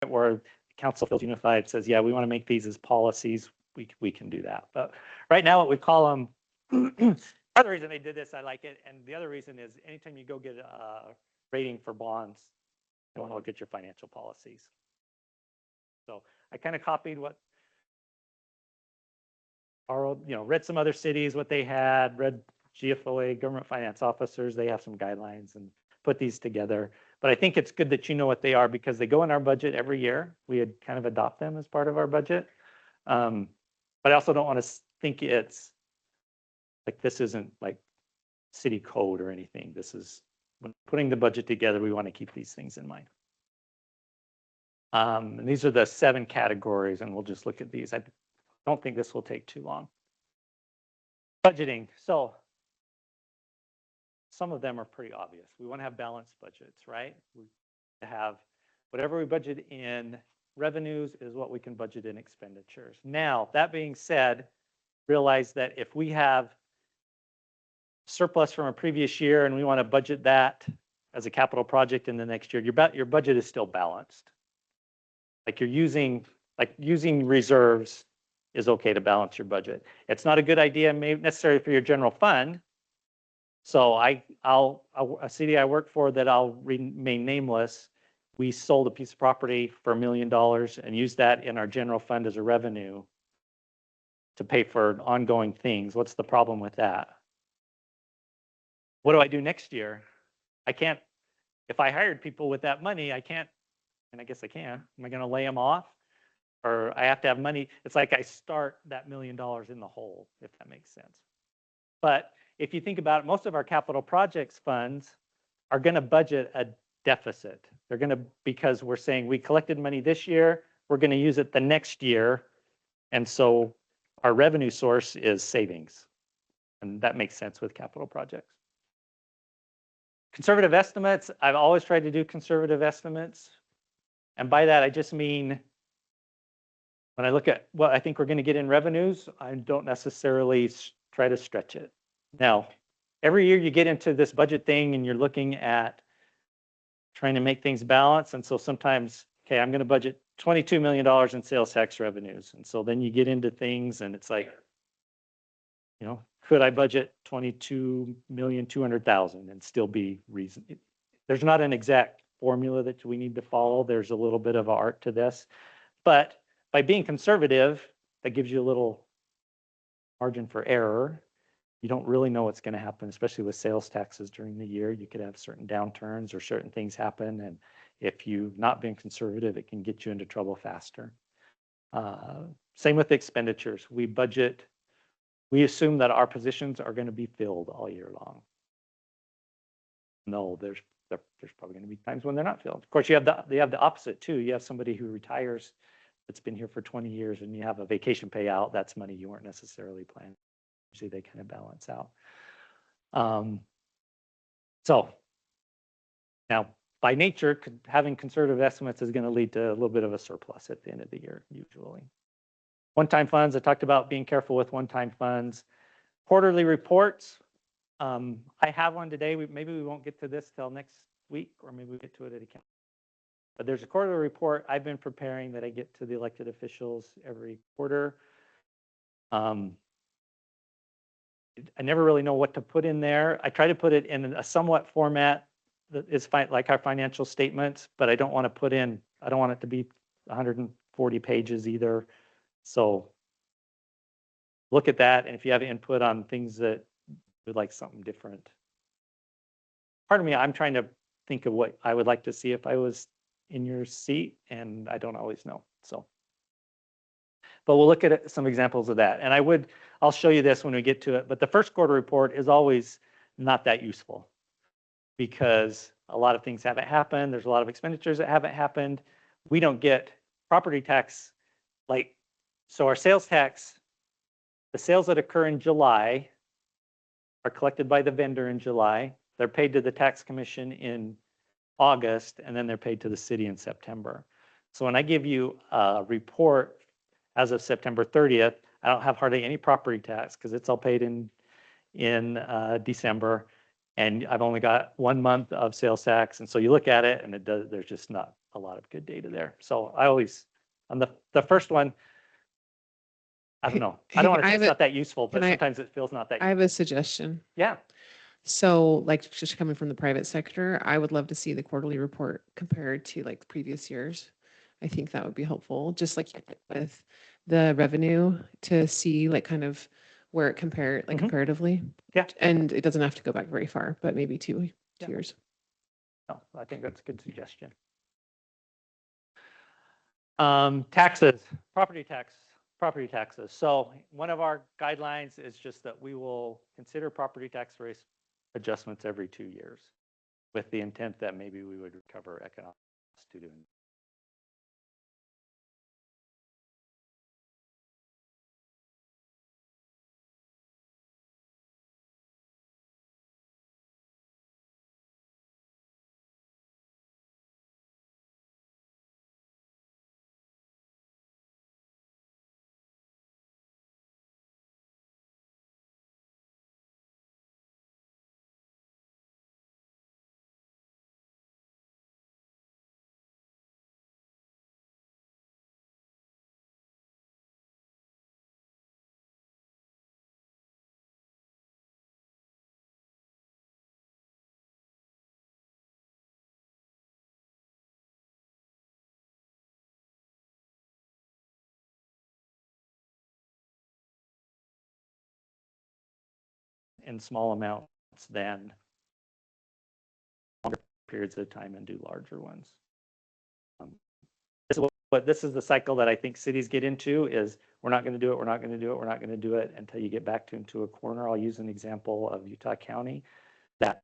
where the council feels unified, says, yeah, we want to make these as policies, we can do that. But right now, what we call them, part of the reason they did this, I like it. And the other reason is anytime you go get a rating for bonds, you want to look at your financial policies. So I kind of copied what read some other cities, what they had, read GFOA, government finance officers, they have some guidelines and put these together. But I think it's good that you know what they are because they go in our budget every year. We had kind of adopt them as part of our budget. But I also don't want to think it's like this isn't like city code or anything. This is when putting the budget together, we want to keep these things in mind. And these are the 7 categories, and we'll just look at these. I don't think this will take too long. Budgeting. So some of them are pretty obvious. We want to have balanced budgets, right? We have whatever we budget in revenues is what we can budget in expenditures. Now, that being said, realize that if we have surplus from a previous year and we want to budget that as a capital project in the next year, your budget is still balanced. Like using reserves is okay to balance your budget. It's not a good idea maybe necessarily for your general fund. So a city I work for that I'll remain nameless, we sold a piece of property for $1 million and used that in our general fund as a revenue to pay for ongoing things. What's the problem with that? What do I do next year? I can't, if I hired people with that money, I can't, and I guess I can. Am I going to lay them off? Or I have to have money. It's like I start that $1 million in the hole, if that makes sense. But if you think about it, most of our capital projects funds are going to budget a deficit. They're going to, because we're saying we collected money this year, we're going to use it the next year. And so our revenue source is savings. And that makes sense with capital projects. Conservative estimates, I've always tried to do conservative estimates. And by that, I just mean when I look at what I think we're going to get in revenues, I don't necessarily try to stretch it. Now, every year you get into this budget thing and you're looking at trying to make things balance. And so sometimes, okay, I'm going to budget $22 million in sales tax revenues. And so then you get into things and it's like, could I budget $22,200,000 and still be reasonable? There's not an exact formula that we need to follow. There's a little bit of art to this. But by being conservative, that gives you a little margin for error. You don't really know what's going to happen, especially with sales taxes during the year. You could have certain downturns or certain things happen. And if you've not been conservative, it can get you into trouble faster. Same with expenditures. We assume that our positions are going to be filled all year long. No, there's probably going to be times when they're not filled. Of course, you have the opposite too. You have somebody who retires that's been here for 20 years and you have a vacation payout. That's money you weren't necessarily planning. Usually they kind of balance out. So now by nature, having conservative estimates is going to lead to a little bit of a surplus at the end of the year, usually. One-time funds, I talked about being careful with one-time funds. Quarterly reports, I have one today. Maybe we won't get to this till next week, or maybe we'll get to it at a council. But there's a quarterly report I've been preparing that I get to the elected officials every quarter. I never really know what to put in there. I try to put it in a somewhat format that is like our financial statements, but I don't want it to be 140 pages either. So look at that. And if you have input on things that would like something different. Part of me, I'm trying to think of what I would like to see if I was in your seat, and I don't always know. So, but we'll look at some examples of that. And I'll show you this when we get to it. But the first quarter report is always not that useful because a lot of things haven't happened. There's a lot of expenditures that haven't happened. We don't get property tax so our sales tax, the sales that occur in July are collected by the vendor in July. They're paid to the tax commission in August, and then they're paid to the city in September. So when I give you a report as of September 30th, I don't have hardly any property tax because it's all paid in December. And I've only got 1 month of sales tax. And so you look at it and there's just not a lot of good data there. So I always, on the first one, I don't know. I don't want to say it's not that useful, but sometimes it feels not that useful. I have a suggestion. Yeah. So like just coming from the private sector, I would love to see the quarterly report compared to like previous years. I think that would be helpful, just like with the revenue to see like kind of where it compared like comparatively. Yeah. And it doesn't have to go back very far, but maybe two years. No, I think that's a good suggestion. Taxes, property taxes. So one of our guidelines is just that we will consider property tax rate adjustments every 2 years with the intent that maybe we would recover economic costs to do. In small amounts than longer periods of time and do larger ones. This is the cycle that I think cities get into is we're not going to do it, we're not going to do it, we're not going to do it until you get back into a corner. I'll use an example of Utah County that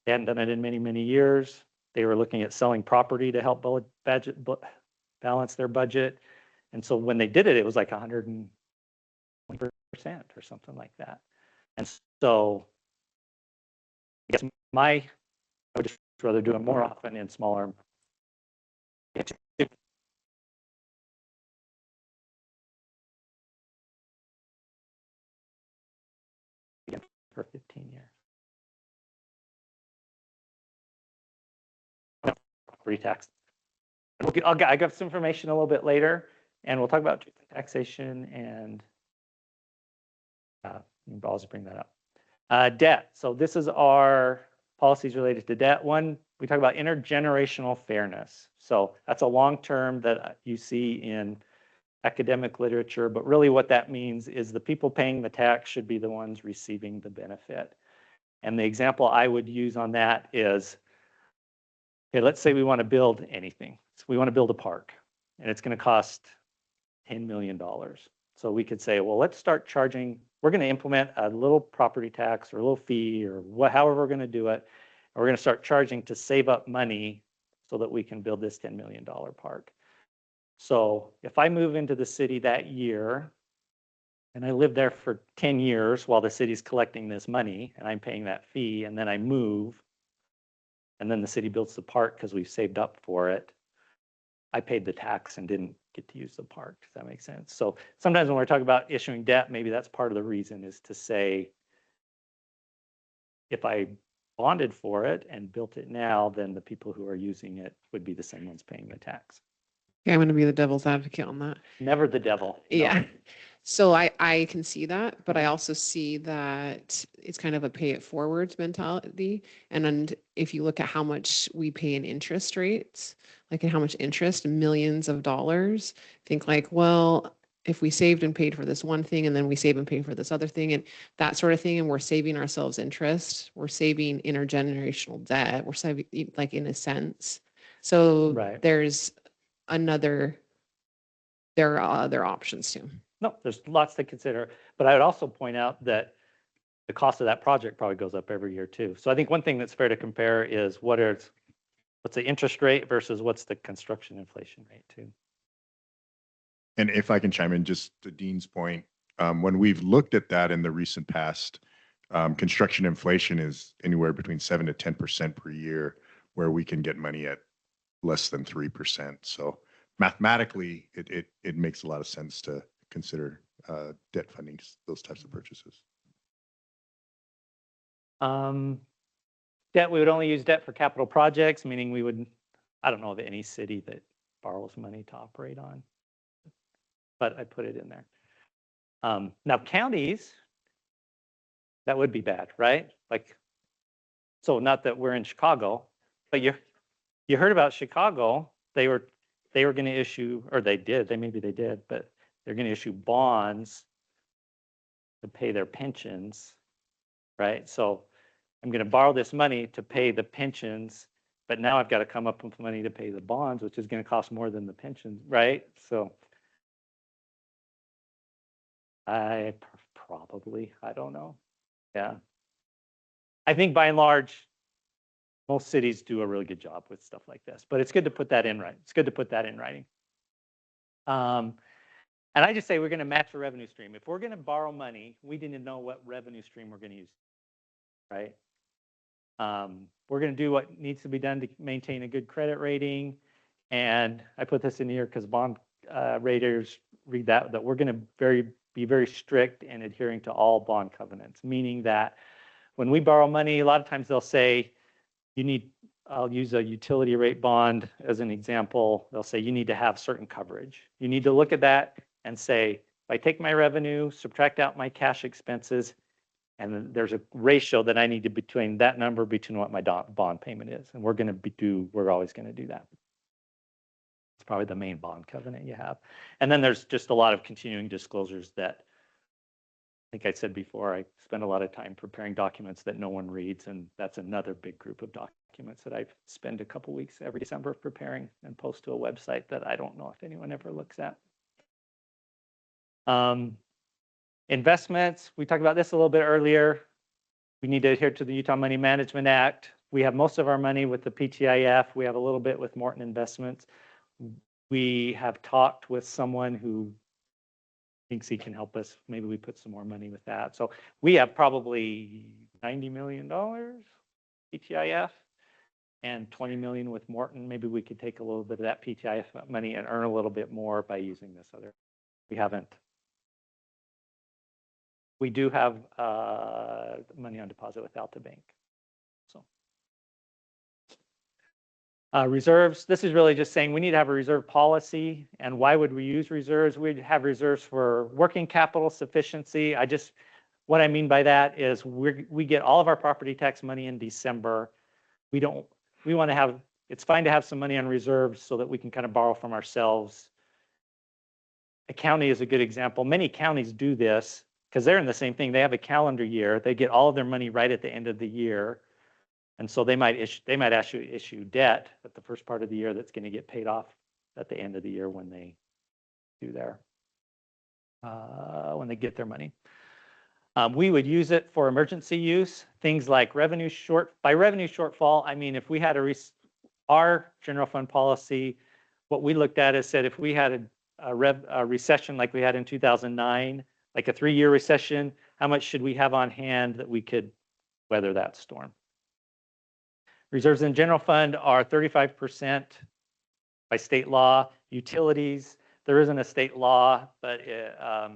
they hadn't done it in many, many years. They were looking at selling property to help balance their budget. And so when they did it, it was like 120% or something like that. And so I guess I would just rather do it more often in smaller. For 15 years. Property tax. I got some information a little bit later, and we'll talk about taxation and I'll also bring that up. Debt. So this is our policies related to debt. One, we talk about intergenerational fairness. So that's a long term that you see in academic literature, but really what that means is the people paying the tax should be the ones receiving the benefit. And the example I would use on that is, okay, let's say we want to build anything. So we want to build a park, and it's going to cost $10 million. So we could say, well, let's start charging. We're going to implement a little property tax or a little fee or however we're going to do it. And we're going to start charging to save up money so that we can build this $10 million park. So if I move into the city that year and I live there for 10 years while the city's collecting this money and I'm paying that fee, and then I move and then the city builds the park because we've saved up for it, I paid the tax and didn't get to use the park. Does that make sense? So sometimes when we're talking about issuing debt, maybe that's part of the reason, is to say, if I bonded for it and built it now, then the people who are using it would be the same ones paying the tax. Yeah, I'm going to be the devil's advocate on that. Never the devil. Yeah. No. So I can see that, but I also see that it's kind of a pay it forward mentality. And if you look at how much we pay in interest rates, like how much interest, millions of dollars, think like, well, if we saved and paid for this one thing and then we save and pay for this other thing and that sort of thing, and we're saving ourselves interest, we're saving intergenerational debt, we're saving, like, in a sense. So there's there are other options too. No, there's lots to consider, but I would also point out that the cost of that project probably goes up every year too. So I think one thing that's fair to compare is what's the interest rate versus what's the construction inflation rate too. And if I can chime in, just to Dean's point, when we've looked at that in the recent past, construction inflation is anywhere between 7 to 10% per year, where we can get money at less than 3%. So mathematically, it makes a lot of sense to consider debt funding those types of purchases. Debt, we would only use debt for capital projects, meaning we would, I don't know of any city that borrows money to operate on, but I put it in there. Now counties, that would be bad, right? Like, so not that we're in Chicago, but you heard about Chicago. They were going to issue, or they did, maybe they did, but they're going to issue bonds to pay their pensions, right? So I'm going to borrow this money to pay the pensions, but now I've got to come up with money to pay the bonds, which is going to cost more than the pensions, right? So I probably, I don't know. Yeah. I think by and large, most cities do a really good job with stuff like this, but it's good to put that in right. It's good to put that in writing. And I just say we're going to match a revenue stream. If we're going to borrow money, we need to know what revenue stream we're going to use, right? We're going to do what needs to be done to maintain a good credit rating. And I put this in here because bond raters read that we're going to be very strict in adhering to all bond covenants, meaning that when we borrow money, a lot of times they'll say, I'll use a utility rate bond as an example. They'll say you need to have certain coverage. You need to look at that and say, if I take my revenue, subtract out my cash expenses, and then there's a ratio that I need to between that number between what my bond payment is. And we're always going to do that. It's probably the main bond covenant you have. And then there's just a lot of continuing disclosures that I think I said before, I spend a lot of time preparing documents that no one reads. And that's another big group of documents that I spend a couple weeks every December preparing and post to a website that I don't know if anyone ever looks at. Investments, we talked about this a little bit earlier. We need to adhere to the Utah Money Management Act. We have most of our money with the PTIF. We have a little bit with Morton Investments. We have talked with someone who thinks he can help us. Maybe we put some more money with that. So we have probably $90 million PTIF and 20 million with Morton. Maybe we could take a little bit of that PTIF money and earn a little bit more by using this other. We haven't. We do have money on deposit with Alta Bank. So reserves, this is really just saying we need to have a reserve policy. And why would we use reserves? We'd have reserves for working capital sufficiency. What I mean by that is we get all of our property tax money in December. We want to have, it's fine to have some money on reserves so that we can kind of borrow from ourselves. A county is a good example. Many counties do this because they're in the same thing. They have a calendar year. They get all of their money right at the end of the year. And so they might actually issue debt at the first part of the year that's going to get paid off at the end of the year when they do when they get their money. We would use it for emergency use, things like revenue shortfall. I mean, if we had our general fund policy, what we looked at is said if we had a recession like we had in 2009, like a 3-year recession, how much should we have on hand that we could weather that storm? Reserves in general fund are 35% by state law. Utilities, there isn't a state law, but like I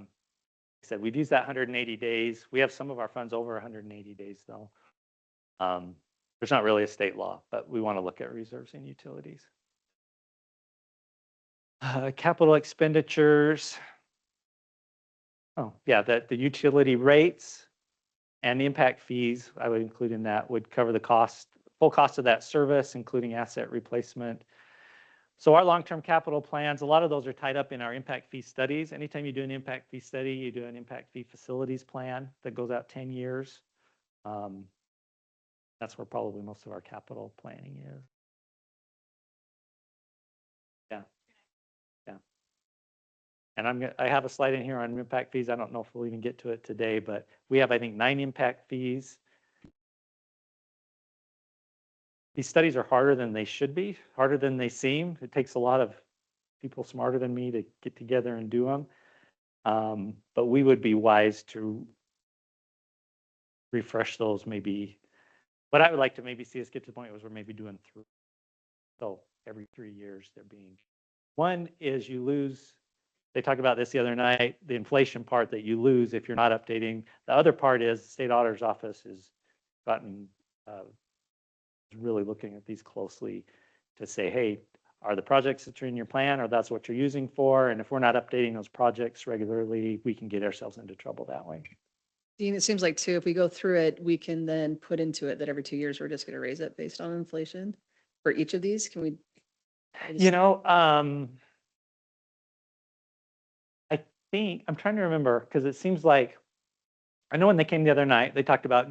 said, we'd use that 180 days. We have some of our funds over 180 days though. There's not really a state law, but we want to look at reserves in utilities. Capital expenditures. Oh, yeah, the utility rates and the impact fees, I would include in that, would cover the full cost of that service, including asset replacement. So our long-term capital plans, a lot of those are tied up in our impact fee studies. Anytime you do an impact fee study, you do an impact fee facilities plan that goes out 10 years. That's where probably most of our capital planning is. And I have a slide in here on impact fees. I don't know if we'll even get to it today, but we have, I think, 9 impact fees. These studies are harder than they should be, harder than they seem. It takes a lot of people smarter than me to get together and do them. But we would be wise to refresh those maybe. But I would like to maybe see us get to the point where we're maybe doing 3. So every 3 years they're being. One is you lose. They talked about this the other night, the inflation part that you lose if you're not updating. The other part is the state auditor's office has gotten really looking at these closely to say, hey, are the projects that are in your plan, or that's what you're using for? And if we're not updating those projects regularly, we can get ourselves into trouble that way. Dean, it seems like too, if we go through it, we can then put into it that every 2 years, we're just gonna raise it based on inflation for each of these. Can we? You know, I think, I'm trying to remember, because it seems like, I know when they came the other night, they talked about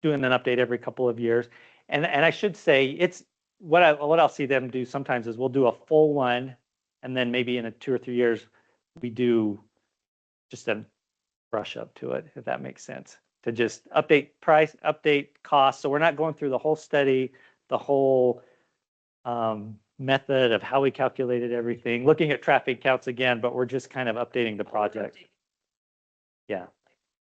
doing an update every couple of years. And I should say, it's, what I'll see them do sometimes is we'll do a full one, and then maybe in 2 or 3 years, we do just a brush up to it, if that makes sense. To just update price, update cost. So we're not going through the whole study, the whole method of how we calculated everything, looking at traffic counts again, but we're just kind of updating the project. Yeah,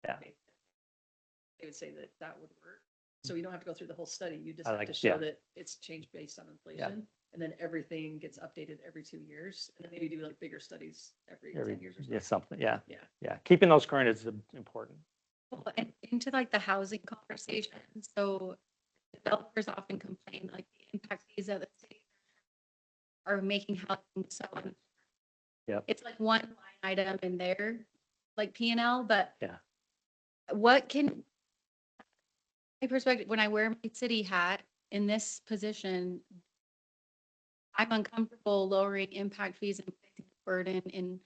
yeah. They would say that that would work. So you don't have to go through the whole study. You just I have like to it, show yeah. that it's changed based on inflation. And then everything gets updated every 2 years. And then maybe do like bigger studies every 10 years or Yeah, something. something, yeah, Yeah. yeah. Keeping those current is important. Well, and into like the housing conversation, so developers often complain like the impact fees that the city are making housing so. Yep. It's like one line item in there, like P and L, but. Yeah. What can, my perspective, when I wear my city hat in this position, I'm uncomfortable lowering impact fees and placing the burden in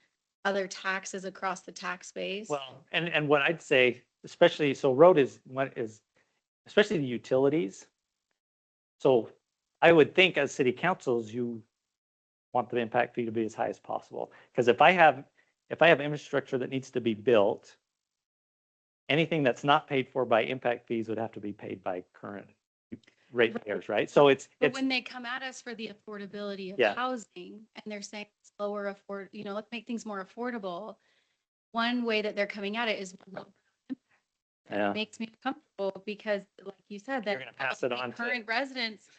other taxes across the tax base. Well, and what I'd say, especially, so road is what is, especially the utilities. So I would think as city councils, you want the impact fee to be as high as possible. Because if I have infrastructure that needs to be built, anything that's not paid for by impact fees would have to be paid by current ratepayers, right? So But it's when they come at us for the affordability of Yeah. housing and they're saying it's lower let's make things more affordable. One way that they're coming at it is lower impact. Yeah. It makes me comfortable because like you said, You're that gonna pass it on to- current residents.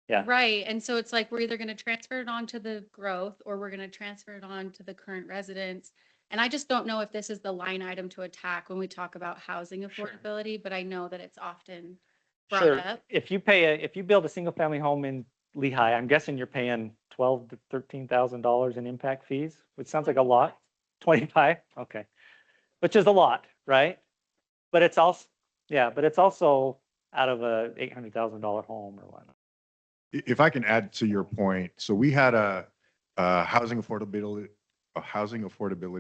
Yeah. Right. And so it's like, we're either going to transfer it on to the growth or we're going to transfer it on to the current residents. And I just don't know if this is the line item to attack when we talk about housing Sure. affordability, but I know that it's often brought Sure. up. If you build a single family home in Lehi, I'm guessing you're paying $12,000 to $13,000 in impact fees, which sounds like a lot. 25, okay, which is a lot, right? But it's also, yeah, but it's also out of a $800,000 home or whatnot. If I can add to your point, so we had a housing affordability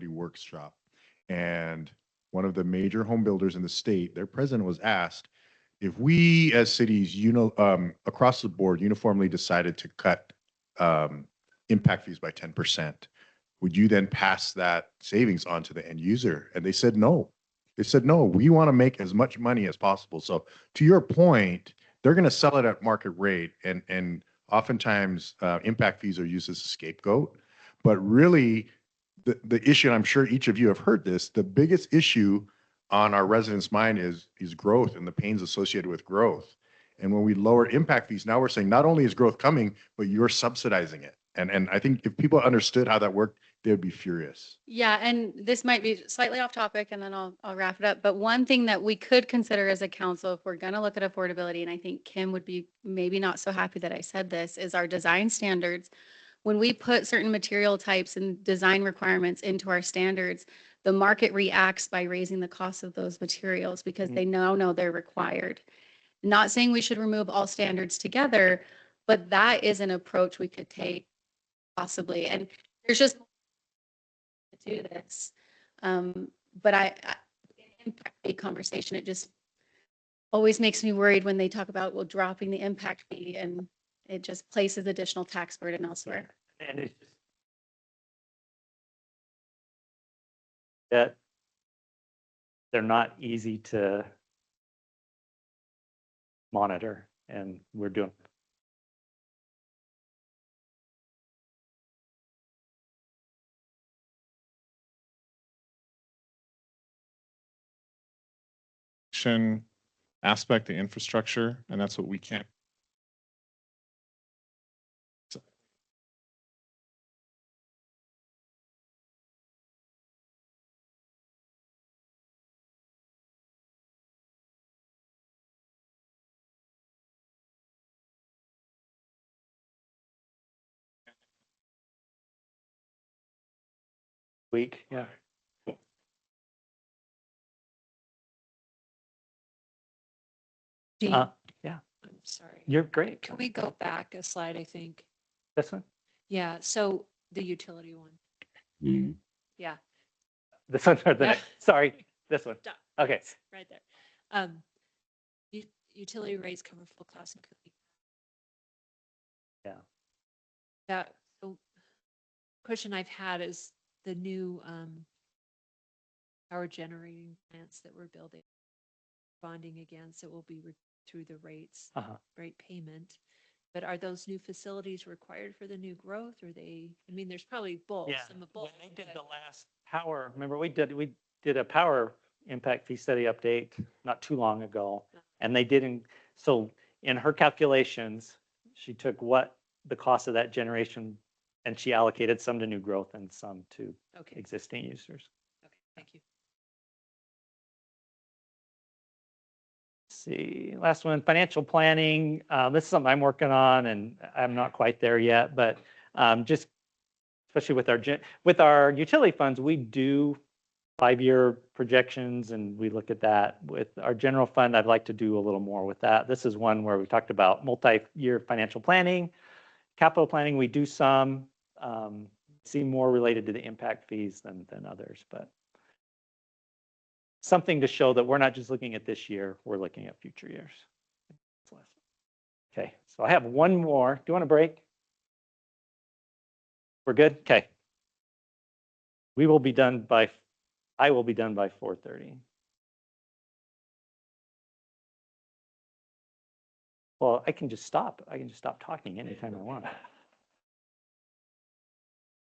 workshop, and one of the major home builders in the state, their president was asked if we as cities, across the board, uniformly decided to cut impact fees by 10%, would you then pass that savings on to the end user? And they said no. They said no. We want to make as much money as possible. So to your point, they're going to sell it at market rate, and oftentimes impact fees are used as a scapegoat. But really, the issue, and I'm sure each of you have heard this, the biggest issue on our residents' mind is growth and the pains associated with growth. And when we lower impact fees, now we're saying not only is growth coming, but you're subsidizing it. And I think if people understood how that worked, they would be furious. Yeah, and this might be slightly off topic and then I'll wrap it up. But one thing that we could consider as a council, if we're going to look at affordability, and I think Kim would be maybe not so happy that I said this, is our design standards. When we put certain material types and design requirements into our standards, the market reacts by raising the cost of those materials because they now know they're required. Not saying we should remove all standards together, but that is an approach we could take possibly. And there's just to do this. But impact fee conversation, it just always makes me worried when they talk about, well, dropping the impact fee, and it just places additional tax burden elsewhere. And it's just that they're not easy to monitor, and we're doing aspect, the infrastructure, and that's what we can't week, yeah. Dean, Uh, yeah, I'm sorry. you're great. Can we go back a slide, I think? This one? Yeah, so the utility one. Yeah, This one or the Yeah. next? Sorry, this one. Done. Okay. right there. Utility rates cover full cost including. Yeah. That, the question I've had is the new power generating plants that we're building, bonding against, it will be through the rates, Uh-huh. rate payment. But are those new facilities required for the new growth, or they, I mean, there's probably both, Yeah, some of when both. they did but- the last power, remember we did a power impact fee study update not too long ago. And they didn't, so in her calculations, she took what the cost of that generation and she allocated some to new growth and some to Okay, existing users. okay, thank you. See, last one, financial planning. This is something I'm working on and I'm not quite there yet, but just especially with our utility funds, we do 5-year projections and we look at that. With our general fund, I'd like to do a little more with that. This is one where we talked about multi-year financial planning, capital planning. We do some, see more related to the impact fees than others, but something to show that we're not just looking at this year, we're looking at future years. Okay, so I have one more. Do you want a break? We're good? Okay. I will be done by 4:30. Well, I can just stop. I can just stop talking anytime I want.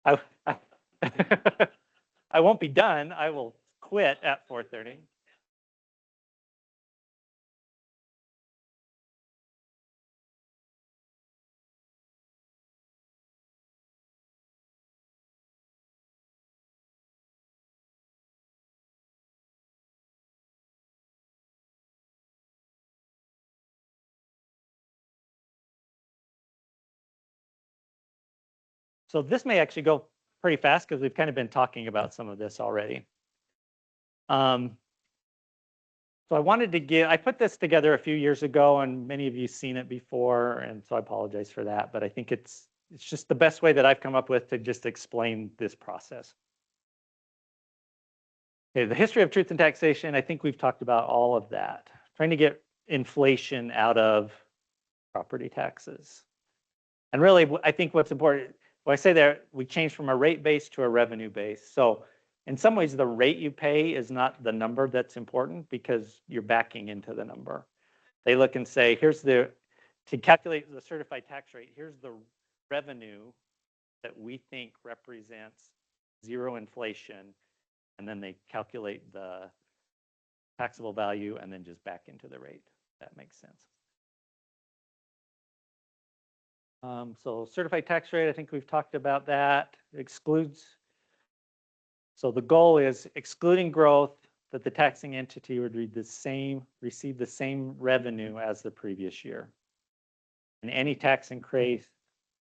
I, I won't be done. I will quit at 4:30. So this may actually go pretty fast because we've kind of been talking about some of this already. So I put this together a few years ago and many of you seen it before. And so I apologize for that, but I think it's just the best way that I've come up with to just explain this process. Okay, the history of truth and taxation, I think we've talked about all of that. Trying to get inflation out of property taxes. And really, I think what's important, when I say there, we changed from a rate base to a revenue base. So in some ways, the rate you pay is not the number that's important because you're backing into the number. They look and say, to calculate the certified tax rate, here's the revenue that we think represents zero inflation. And then they calculate the taxable value and then just back into the rate. That makes sense. So certified tax rate, I think we've talked about that. Excludes. So the goal is excluding growth that the taxing entity would receive the same revenue as the previous year. And any tax increase,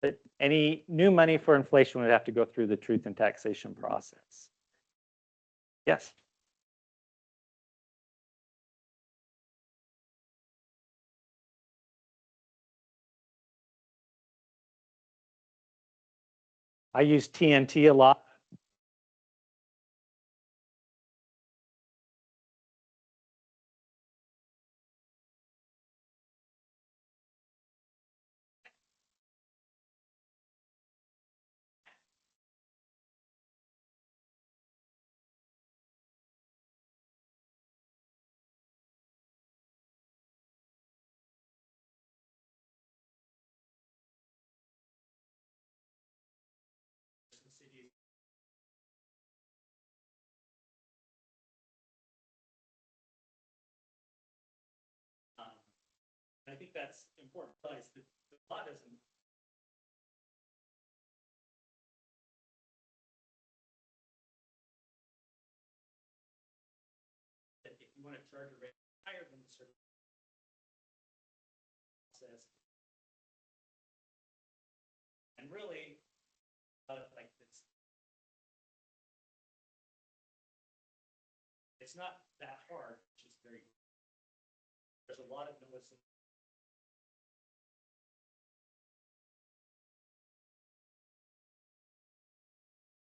that any new money for inflation would have to go through the truth and taxation process. Yes. I use TNT a lot. I think that's important. The law doesn't. If you want to charge a rate higher than the certain process, and really, like It's not that hard, it's just very, there's a lot of notice.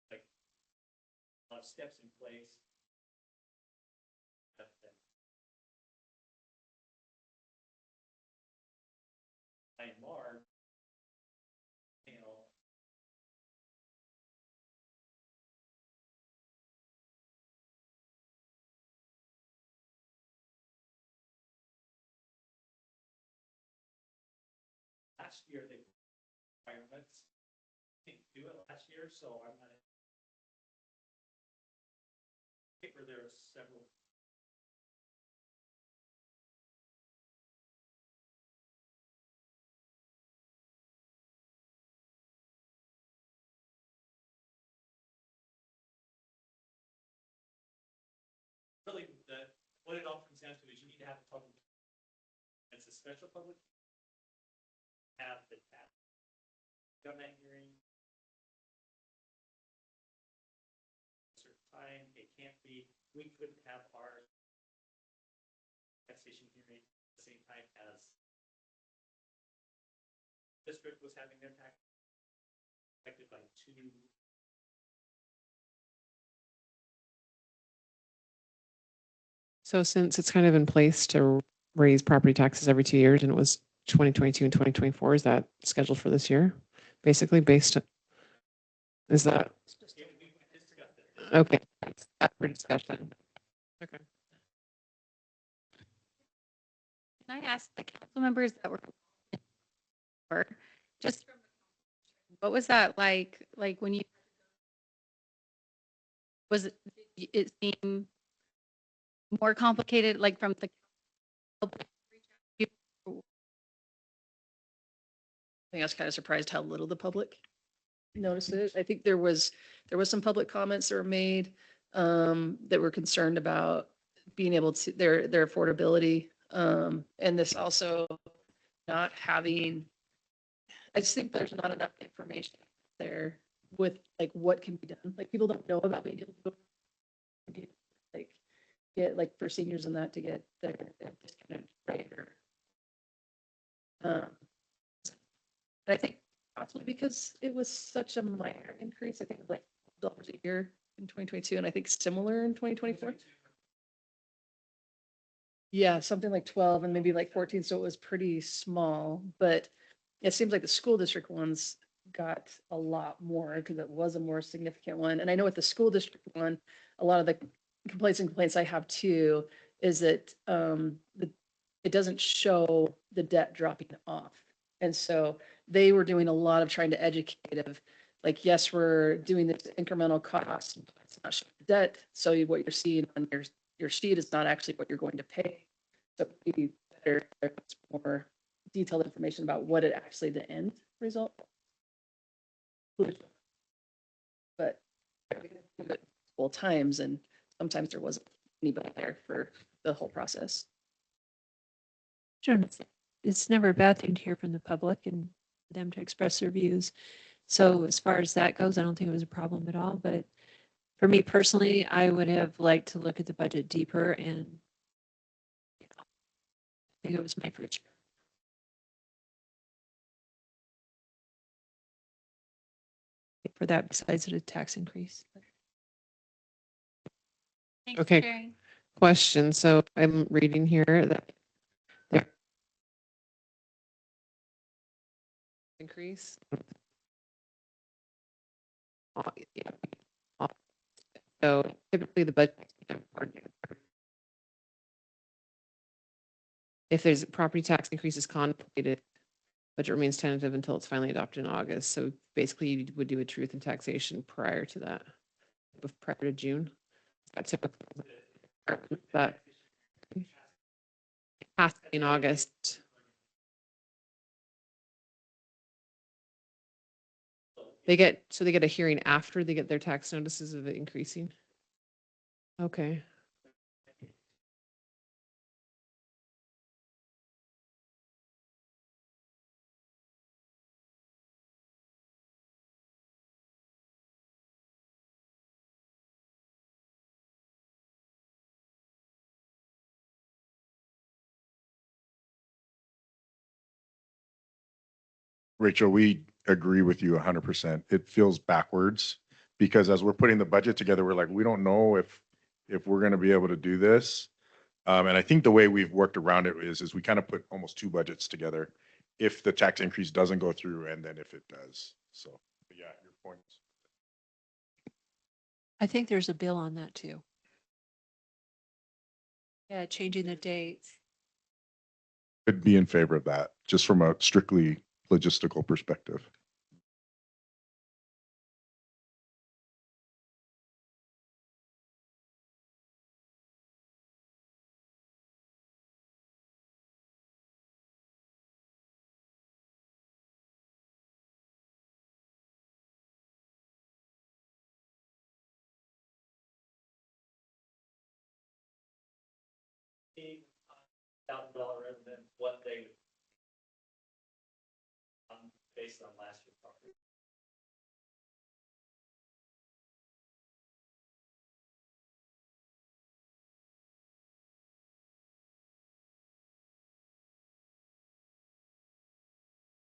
Like, a lot of steps in place. By and large, you know, last year they requirements didn't do it last year, so I'm not. Paper there are several. Really, what it all comes down to is you need to have a public. It's a special public. Have the government hearing. Certain time, it can't be, we couldn't have our taxation hearing at the same time as district was having their tax affected by two. So since it's kind of in place to raise property taxes every 2 years and it was 2022 and 2024, is that scheduled for this year? Basically based, is that, Yeah, we discussed it. okay, that's for discussion. Okay. Can I ask the council members that were, just, what was that like when you, was it seem more complicated, like from the I think I was kind of surprised how little the public noticed it. I think there was some public comments that were made that were concerned about being able to their affordability. And this also not having, I just think there's not enough information there with like what can be done. Like people don't know about being able to like get like for seniors and that to get their discounted rate or I think possibly because it was such a minor increase. I think it was like dollars a year in 2022, and I think similar in 2024. Yeah, something like 12 and maybe like 14. So it was pretty small, but it seems like the school district ones got a lot more because it was a more significant one. And I know with the school district one, a lot of the complaints I have too is that it doesn't show the debt dropping off. And so they were doing a lot of trying to educate of like, yes, we're doing this incremental cost, but it's not showing the debt. So what you're seeing on your sheet is not actually what you're going to pay. So it'd be better if there's more detailed information about what it actually the end result. But multiple times, and sometimes there wasn't anybody there for the whole process. Sure. It's never a bad thing to hear from the public and for them to express their views. So as far as that goes, I don't think it was a problem at all. But for me personally, I would have liked to look at the budget deeper and I think it was my first. For that, besides the tax increase. Thanks Okay. for sharing. Question. So I'm reading here that there increase. Yeah. So typically the budget. If there's property tax increases contemplated, budget remains tentative until it's finally adopted in August. So basically you would do a truth and taxation prior to that, prior to June. That's typical. That has to be in August. They get a hearing after they get their tax notices of it increasing. Okay. Rachel, we agree with you 100%. It feels backwards because as we're putting the budget together, we're like, we don't know if we're going to be able to do this. And I think the way we've worked around it is we kind of put almost two budgets together. If the tax increase doesn't go through, and then if it does. So, but yeah, your point. I think there's a bill on that too. Yeah, changing the dates. Could be in favor of that, just from a strictly logistical perspective. $1,000 resident, what they, based on last year's property.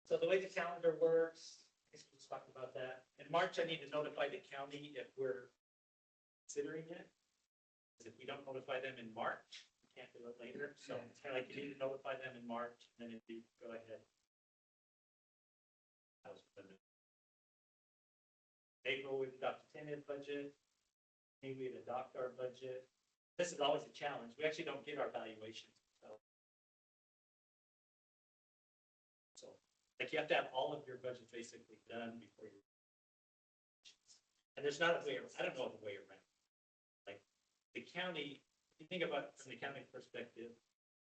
So the way the calendar works, I guess we'll just talk about that. In March, I need to notify the county if we're considering it. Because if we don't notify them in March, we can't do it later. So it's kind of like you need to notify them in March, and then if you go ahead. April, we've adopted tentative budget. May we adopt our budget. This is always a challenge. We actually don't get our valuations. So like you have to have all of your budget basically done before you. And there's not a way, I don't know of a way around. Like the county, if you think about it from the county perspective,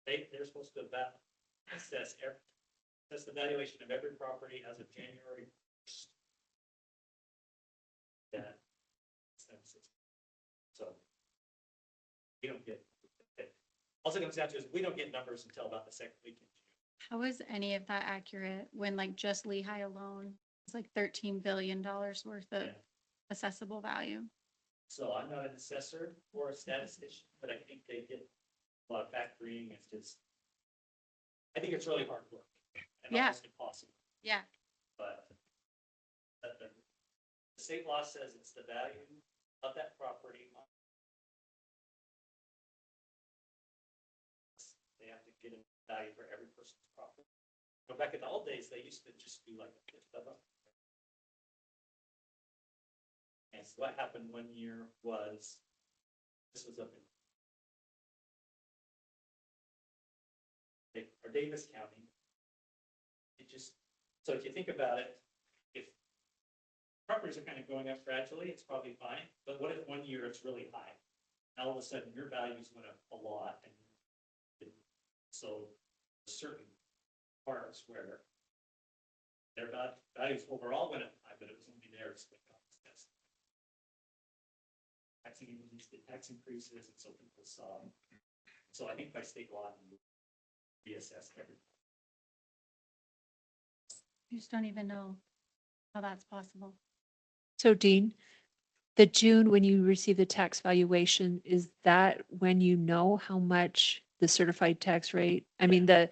they're supposed to assess the valuation of every property as of January 1st. Yeah. So we don't get, also comes down to is we don't get numbers until about the second week in June. How is any of that accurate when like just Lehi alone is like $13 billion worth of Yeah. assessable value? So I'm not an assessor or a statistician, but I think they get a lot of factoring. It's just, I think it's really hard work and Yeah. almost impossible. Yeah. But the state law says it's the value of that property. They have to get a value for every person's property. But back in the old days, they used to just do like a fifth of them. And so what happened one year was, this was up in or Davis County. It just, so if you think about it, if properties are kind of going up gradually, it's probably fine. But what if one year it's really high? And all of a sudden your values went up a lot. And so certain parts where their values overall went up high, but it was only theirs that got assessed. Tax increases, and so people saw. So I think by state law, we reassess everything. You just don't even know how that's possible. So Dean, the June, when you receive the tax valuation, is that when you know how much the certified tax rate, I mean, the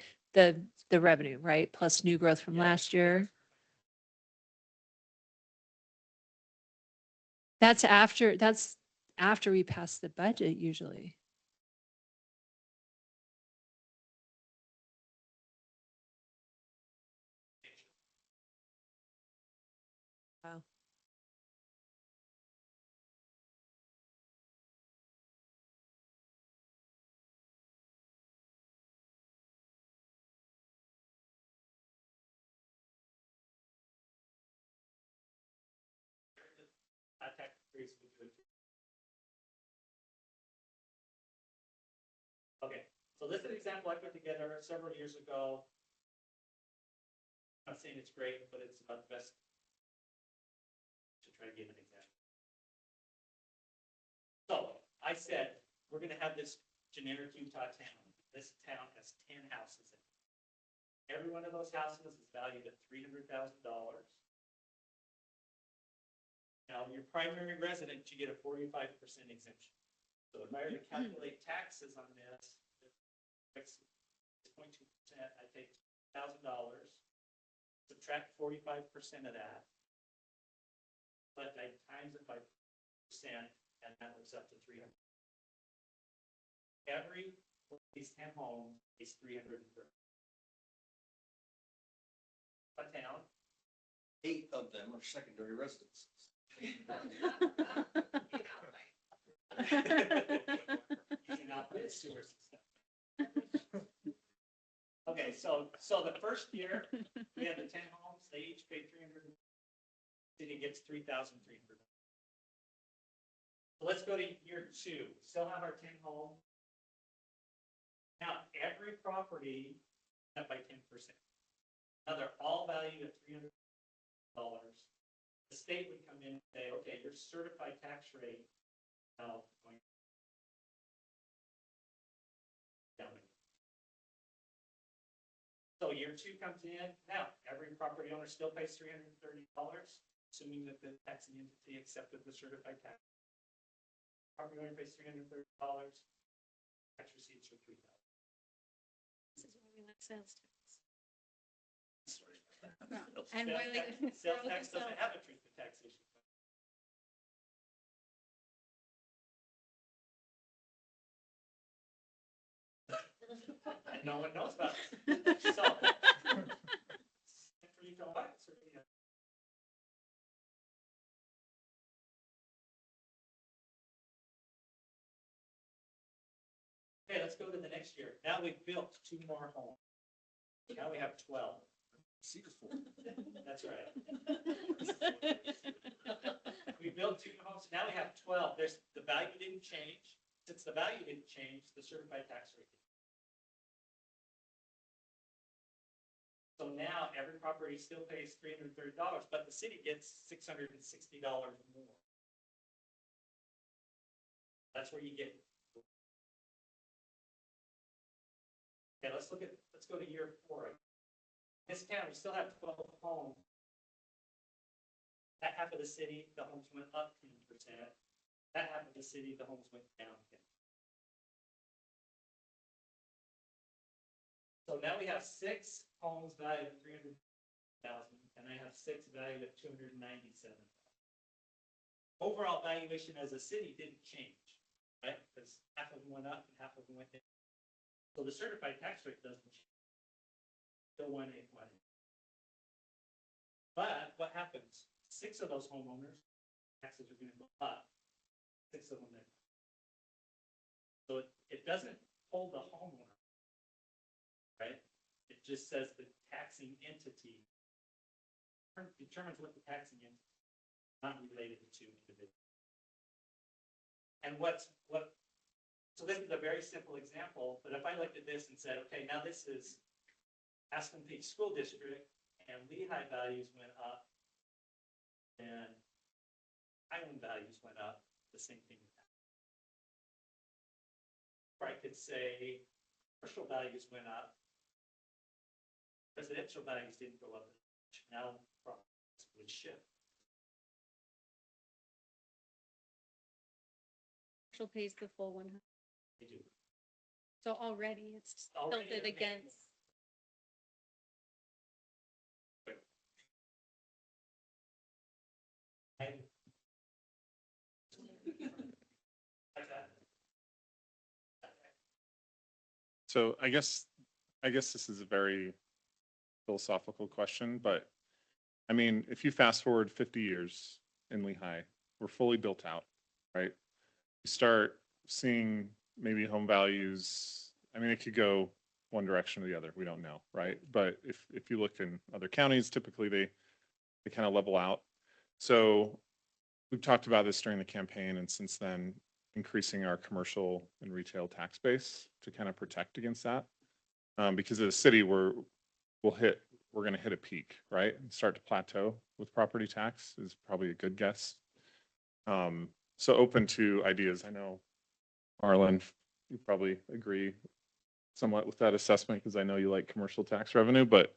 revenue, right? Plus new growth from Yeah. last year? That's after we pass the budget usually. Wow. Tax increase we do it. Okay, so this is an example I put together several years ago. I'm not saying it's great, but it's about the best to try to give an example. So I said, we're gonna have this generic Utah town. This town has 10 houses in it. Every one of those houses is valued at $300,000. Now, your primary resident, you get a 45% exemption. So if I were to calculate taxes on this, it's 0.2%, I take $1,000, subtract 45% of that, but I times it by percent, and that looks up to 300. Every one of these 10 homes is 330. A town. 8 of them are secondary residences. You cannot put a sewer system. Okay, so the first year, we have the 10 homes, they each pay 300. City gets 3,300. So let's go to year 2. Still have our 10 homes. Now, every property up by 10%. Now they're all valued at $300. The state would come in and say, okay, your certified tax rate now going down. So year 2 comes in. Now every property owner still pays $330, assuming that the taxing entity accepted the certified tax. Property owner pays $330. Tax receipts are $3,000. This is why we like sales tax. And sales tax doesn't have a truth in taxation. And no one knows about it. So, for you to what? Okay, let's go to the next year. Now we've built 2 more homes. Now we have 12. Cedar Fort. That's right. We built 2 homes. Now we have 12. The value didn't change. Since the value didn't change, the certified tax rate. So now every property still pays $330, but the city gets $660 more. That's where you get. Okay, let's go to year 4. In this town, we still have 12 homes. That half of the city, the homes went up 10%. That half of the city, the homes went down 10%. So now we have 6 homes valued at $300,000, and I have 6 valued at $297,000. Overall valuation as a city didn't change, right? Because half of them went up and half of them went down. So the certified tax rate doesn't change. Still 181. But what happens? 6 of those homeowners, taxes are going to go up. 6 of them there. So it doesn't hold the homeowner, right? It just says the taxing entity determines what the taxing entity is, not related to individuals. And so this is a very simple example, but if I looked at this and said, okay, now this is Aspen Peak School District, and Lehi values went up, and Highland values went up, the same thing would happen. Or I could say commercial values went up, residential values didn't go up as much. Now profits would shift. Commercial pays the full 100. They do. So already it's Already tilted it makes against. So I guess this is a very philosophical question, but I mean, if you fast forward 50 years in Lehi, we're fully built out, right? You start seeing maybe home values. I mean, it could go one direction or the other. We don't know, right? But if you look in other counties, typically they kind of level out. So we've talked about this during the campaign, and since then, increasing our commercial and retail tax base to kind of protect against that. Because as a city, we're going to hit a peak, right? And start to plateau with property tax is probably a good guess. So open to ideas. I know, Marlon, you probably agree somewhat with that assessment because I know you like commercial tax revenue, but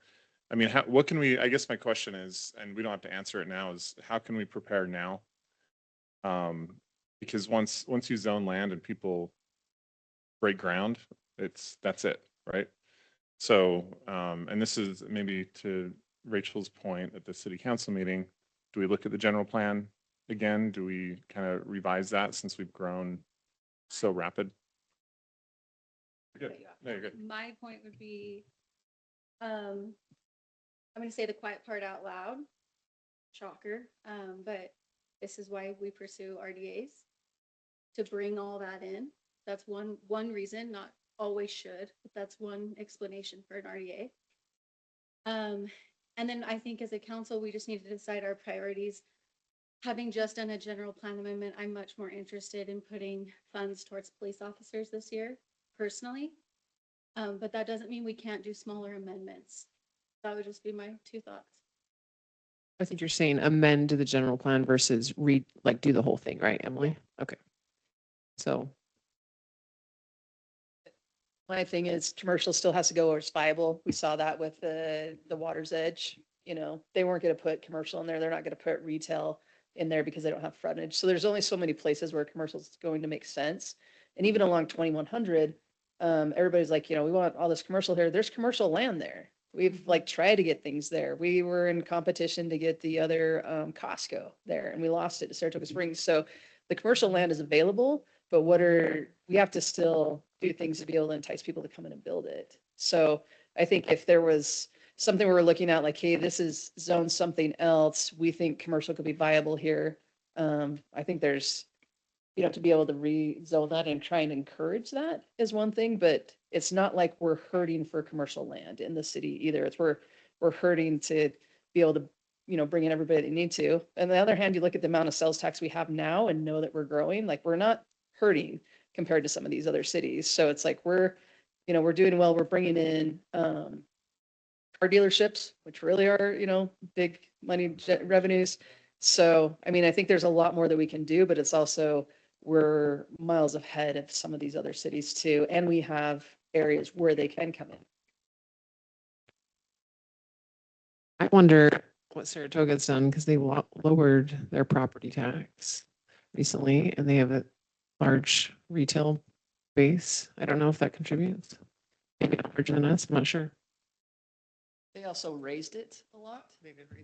I mean, what can we, I guess my question is, and we don't have to answer it now, is how can we prepare now? Because once you zone land and people break ground, that's it, right? So, and this is maybe to Rachel's point at the city council meeting, do we look at the general plan again? Do we kind of revise that since we've grown so rapid? Good. No, you're good. My point would be, I'm gonna say the quiet part out loud. Shocker. But this is why we pursue RDAs, to bring all that in. That's one reason, not always should, but that's one explanation for an RDA. And then I think as a council, we just need to decide our priorities. Having just done a general plan amendment, I'm much more interested in putting funds towards police officers this year, personally. But that doesn't mean we can't do smaller amendments. That would just be my 2 thoughts. I think you're saying amend the general plan versus read, like do the whole thing, right, Emily? Okay. So My thing is commercial still has to go where it's viable. We saw that with the Water's Edge. You know, they weren't going to put commercial in there. They're not going to put retail in there because they don't have frontage. So there's only so many places where commercial is going to make sense. And even along 2100, everybody's like, you know, we want all this commercial here. There's commercial land there. We've like tried to get things there. We were in competition to get the other Costco there, and we lost it to Saratoga Springs. So the commercial land is available, but we have to still do things to be able to entice people to come in and build it. So I think if there was something we were looking at, like, hey, this is zone something else, we think commercial could be viable here. I think there's, you know, to be able to rezone that and try and encourage that is one thing, but it's not like we're hurting for commercial land in the city either. It's we're hurting to be able to, you know, bring in everybody they need to. And on the other hand, you look at the amount of sales tax we have now and know that we're growing, like we're not hurting compared to some of these other cities. So it's like we're, you know, we're doing well. We're bringing in car dealerships, which really are, you know, big money revenues. So, I mean, I think there's a lot more that we can do, but it's also, we're miles ahead of some of these other cities too. And we have areas where they can come in. I wonder what Saratoga's done because they lowered their property tax recently and they have a large retail base. I don't know if that contributes. Maybe not larger than us, I'm not sure. They also raised it a lot.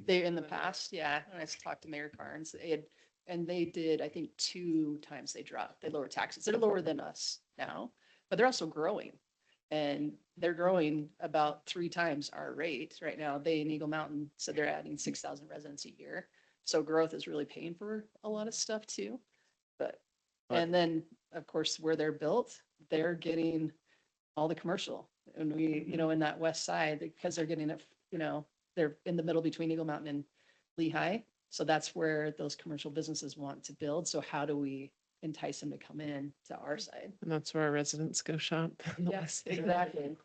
They, in the past, yeah, when I talked to Mayor Carnes, they did, I think 2 times they lowered taxes. They're lower than us now, but they're also growing. And they're growing about 3 times our rate right now. They in Eagle Mountain said they're adding 6,000 residents a year. So growth is really paying for a lot of stuff too. But, Right. and then of course, where they're built, they're getting all the commercial. And we, you know, in that west side, because they're getting it, you know, they're in the middle between Eagle Mountain and Lehi. So that's where those commercial businesses want to build. So how do we entice them to come in to our side? And that's where our residents go shop. on the Yeah, west side. exactly.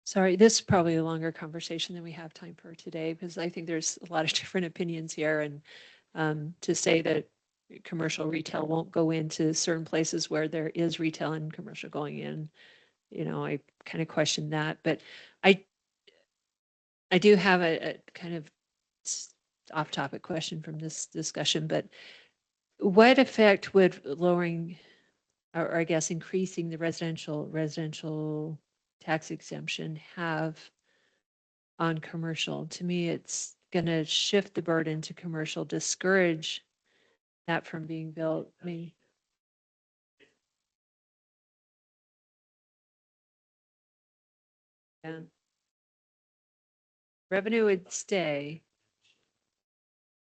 Sorry, this is probably a longer conversation than we have time for today, because I think there's a lot of different opinions here. And to say that commercial retail won't go into certain places where there is retail and commercial going in, you know, I kind of question that. But I do have a kind of off-topic question from this discussion, but what effect would lowering, or I guess increasing the residential tax exemption have on commercial? To me, it's going to shift the burden to commercial, discourage that from being built. I mean, yeah. Revenue would stay.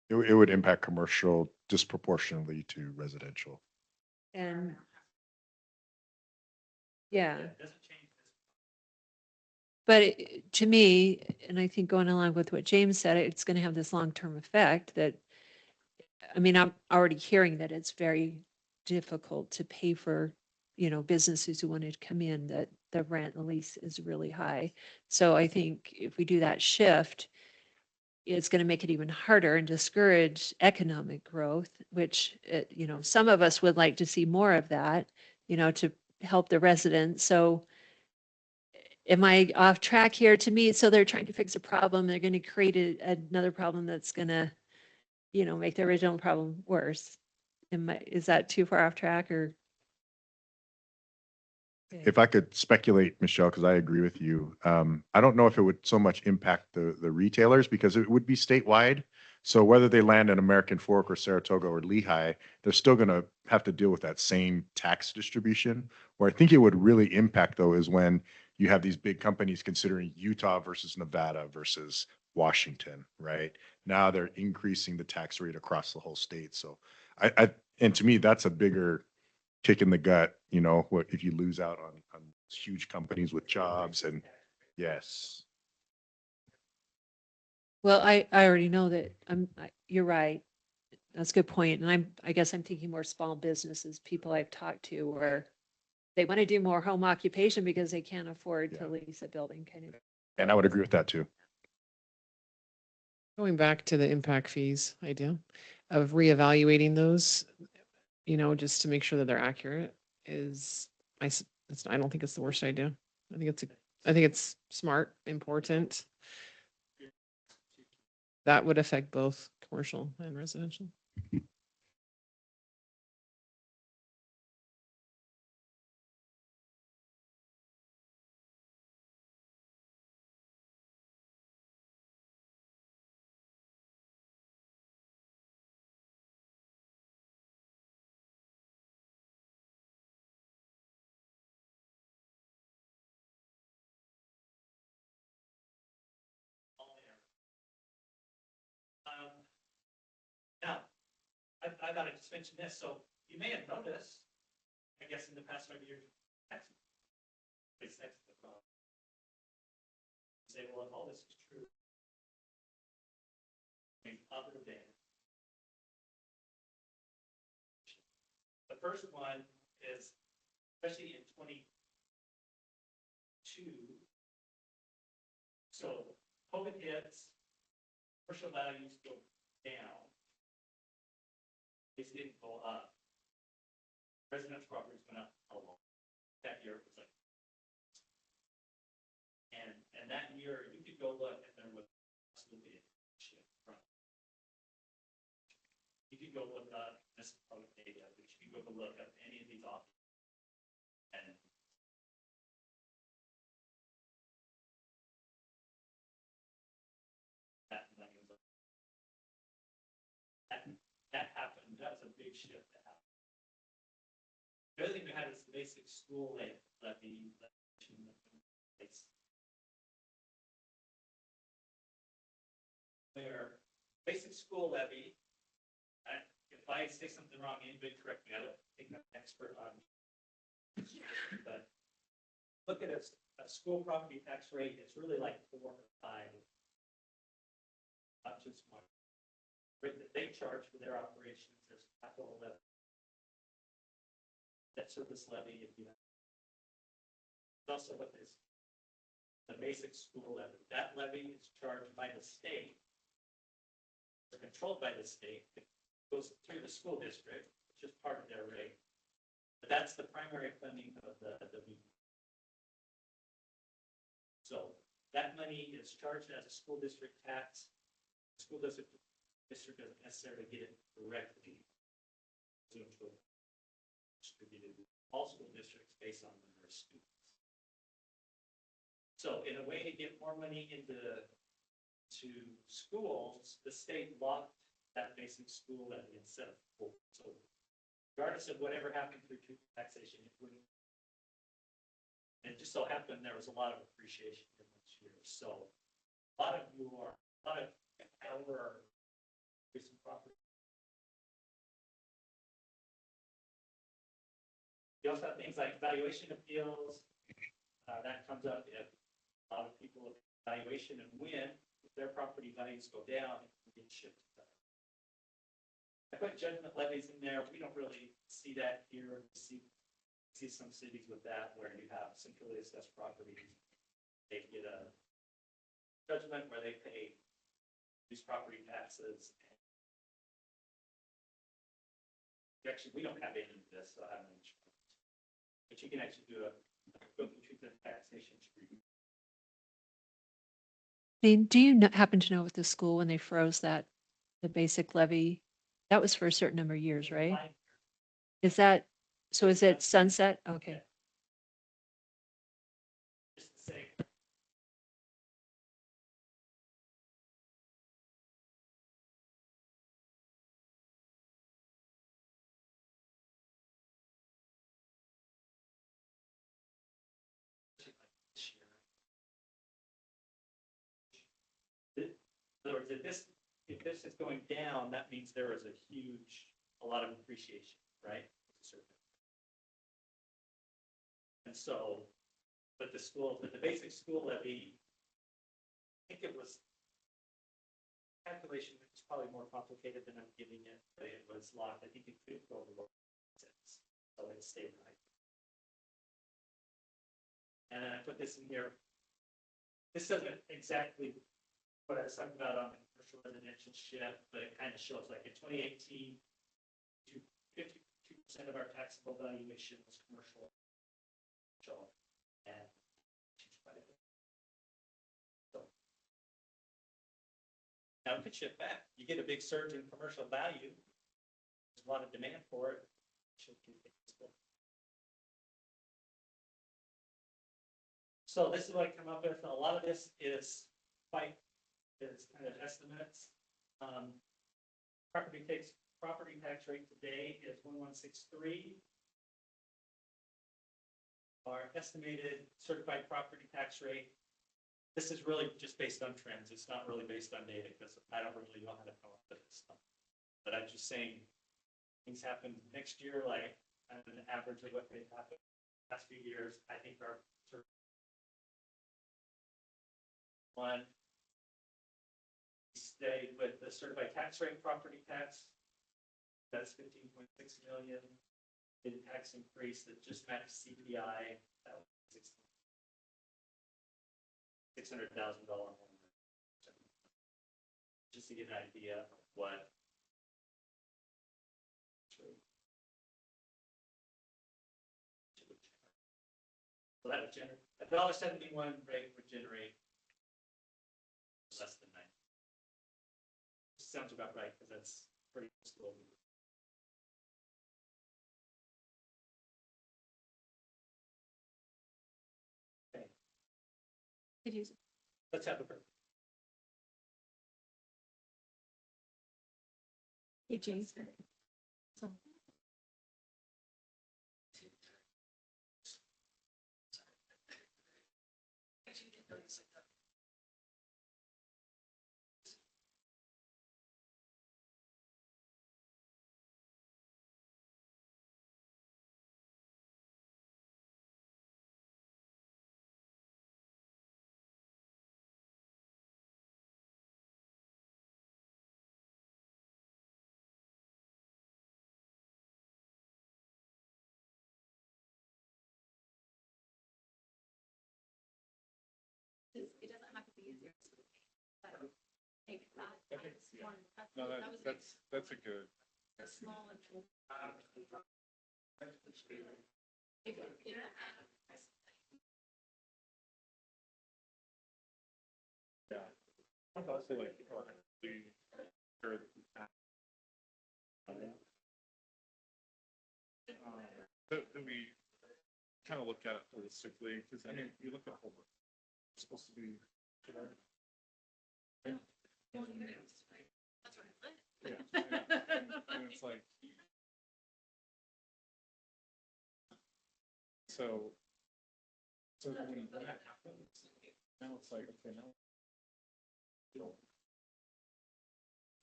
It would impact commercial disproportionately to residential. And yeah. But to me, and I think going along with what James said, it's going to have this long-term effect that, I mean, I'm already hearing that it's very difficult to pay for, you know, businesses who want to come in, that the rent and lease is really high. So I think if we do that shift, it's going to make it even harder and discourage economic growth, which, you know, some of us would like to see more of that, you know, to help the residents. So am I off track here? To me, so they're trying to fix a problem. They're going to create another problem that's going to, you know, make the original problem worse. Is that too far off track or? if I could speculate, Michelle, because I agree with you, I don't know if it would so much impact the retailers because it would be statewide. So whether they land in American Fork or Saratoga or Lehi, they're still going to have to deal with that same tax distribution. Where I think it would really impact though is when you have these big companies considering Utah versus Nevada versus Washington, right? Now they're increasing the tax rate across the whole state. So and to me, that's a bigger kick in the gut, you know, what if you lose out on huge companies with jobs and yes. Well, I already know that you're right. That's a good point. And I guess I'm thinking more small businesses, people I've talked to where they want to do more home occupation because they can't afford to lease a building kind of. And I would agree with that too. Going back to the impact fees idea of reevaluating those, just to make sure that they're accurate is, I don't think it's the worst idea. I think it's smart, important. That would affect both commercial and residential. Now, I thought I just mentioned this, so you may have noticed, I guess in the past 5 years, it's next to the problem. Say, well, if all this is true, I mean, other than the first one is, especially in 22, so COVID hits, commercial values go down. These didn't go up. Residential properties went up a lot. That year it was like, and that year you could go look and there was absolutely a shift from. You could go look up this public data, but you could go look up any of these options. And that happened. That was a big shift that happened. The other thing we had is the basic school levy. Where basic school levy, if I say something wrong, anybody correct me. I don't think I'm an expert on, but look at a school property tax rate. It's really like 4 or 5, not just one. Rate that they charge for their operations is capital levy. Debt service levy, if you know. Also, what is the basic school levy? That levy is charged by the state. It's controlled by the state. It goes through the school district, which is part of their rate. But that's the primary funding of the so that money is charged as a school district tax. The school district doesn't necessarily get it directly. Distributed all school districts based on the number of students. So in a way to get more money into schools, the state locked that basic school levy instead of full. So regardless of whatever happened through taxation, it wouldn't. And it just so happened there was a lot of appreciation in this year. So a lot of our recent property. You also have things like valuation appeals. That comes up if a lot of people valuation and when if their property values go down, it can get shifted. I put judgment levies in there. We don't really see that here. See some cities with that where you have centrally assessed properties. They get a judgment where they pay these property taxes. Actually, we don't have any of this, so I'm not sure. But you can actually go through the taxation tree. Do you happen to know with the school when they froze the basic levy, that was for a certain number of years, right? Is it sunset? Okay. In other words, if this is going down, that means there is a lot of appreciation, right? And so, but the basic school levy, I think it was calculation was probably more complicated than I'm giving it, but it was locked. I think it could go over 6, so it stayed right. And then I put this in here. This isn't exactly what I was talking about on the commercial residential shift, but it kind of shows like in 2018, 52% of our taxable valuation was commercial. And so now it could shift back. You get a big surge in commercial value. There's a lot of demand for it. So this is what I come up with. A lot of this is kind of estimates. Property tax rate today is 1163. Our estimated certified property tax rate. This is really just based on trends. It's not really based on data because I don't really know how to come up with this stuff. But I'm just saying things happen next year, like an average of what they happened the past few years. I think our one stay with the certified tax rate property tax. That's 15.6 million. In tax increase that just matched CPI. That was $600,000 more. Just to get an idea of what. So that would generate $1.71 rate would generate less than 9. Sounds about right because that's pretty close. Let's have a break. Hey, James. So it doesn't have to be easier. Take that. No, that's a good. A small and Yeah. I'd also like that we kind of look at it holistically, because I mean, you look at homework. It's supposed to be. Yeah, and it's like. So when that happens, now it's like, okay, now.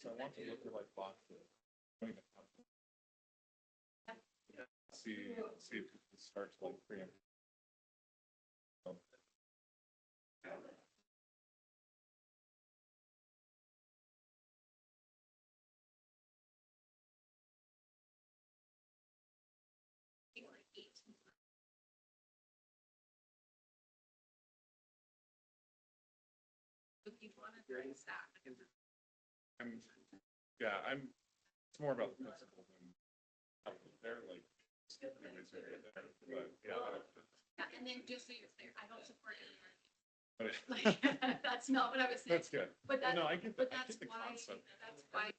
So I want to look at like boxes. See if it starts to like preempt. It's more about the principle than they're like. But Yeah, and then just so you're clear, I don't support it. Like, That's not what I was saying. that's good. But that's, No, I get but I that's get the why, concept. that's why